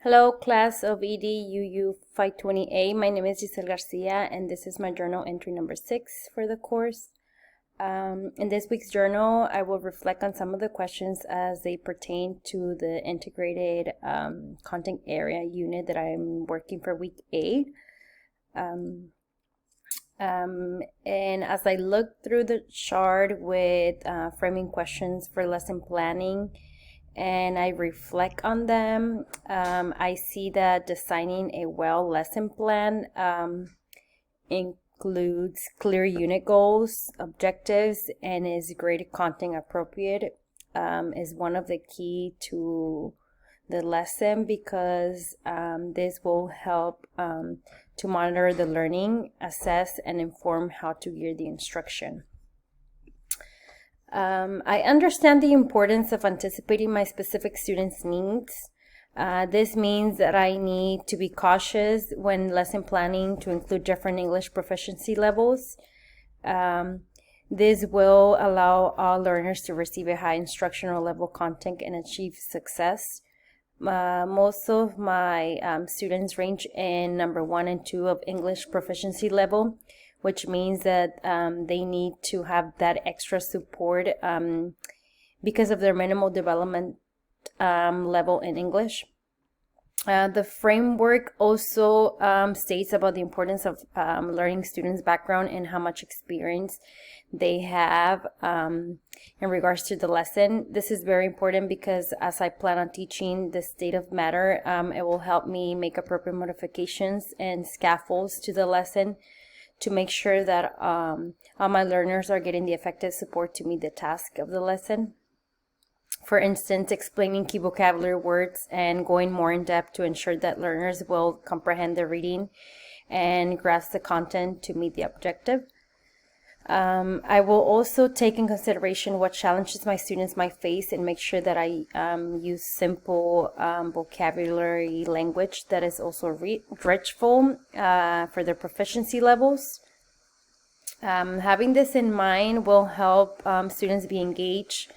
Hello, class of EDUU 520A. My name is Giselle Garcia, and this is my journal entry number 6 for the course. In this week's journal, I will reflect on some of the questions as they pertain to the integrated content area unit that I'm working for week 8. And as I look through the chart with framing questions for lesson planning, and I reflect on them, I see that designing a well lesson plan includes clear unit goals, objectives, and is graded content appropriate is one of the key to the lesson, because this will help to monitor the learning, assess, and inform how to gear the instruction. I understand the importance of anticipating my specific students' needs. This means that I need to be cautious when lesson planning to include different English proficiency levels. This will allow all learners to receive a high instructional level content and achieve success. Most of my students range in number 1 and 2 of English proficiency level, which means that they need to have that extra support because of their minimal development level in English. The framework also states about the importance of learning students' background and how much experience they have in regards to the lesson. This is very important because as I plan on teaching the state of matter, it will help me make appropriate modifications and scaffolds to the lesson to make sure that all my learners are getting the effective support to meet the task of the lesson. For instance, explaining key vocabulary words and going more in depth to ensure that learners will comprehend the reading and grasp the content to meet the objective. I will also take in consideration what challenges my students might face and make sure that I use simple vocabulary language that is also richful for their proficiency levels. Having this in mind will help students be engaged,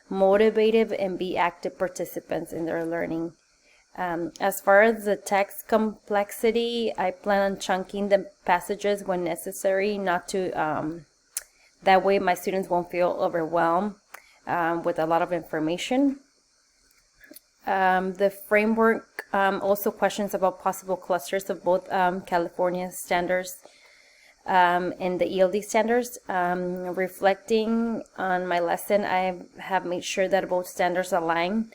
motivated, and be active participants in their learning. As far as the text complexity, I plan on chunking the passages when necessary, not to that way my students won't feel overwhelmed with a lot of information. The framework also questions about possible clusters of both California standards and the ELD standards. Reflecting on my lesson, I have made sure that both standards align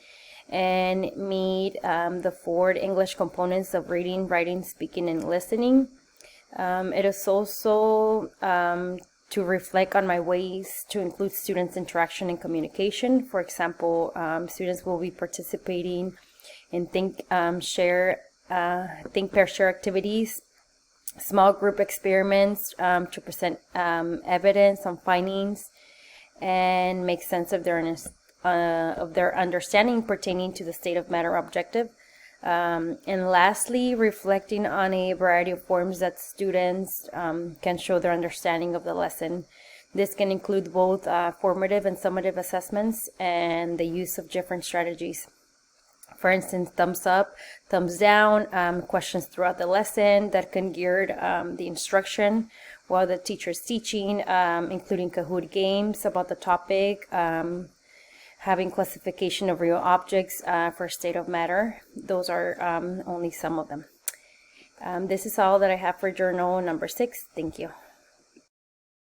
and meet the 4 English components of reading, writing, speaking, and listening. It is also to reflect on my ways to include students' interaction and communication. For example, students will be participating in think, pair, share activities, small group experiments to present evidence on findings and make sense of their understanding pertaining to the state of matter objective. And lastly, reflecting on a variety of forms that students can show their understanding of the lesson. This can include both formative and summative assessments and the use of different strategies. For instance, thumbs up, thumbs down, questions throughout the lesson that can gear the instruction while the teacher is teaching, including Kahoot games about the topic, having classification of real objects for state of matter. Those are only some of them. This is all that I have for journal number 6. Thank you.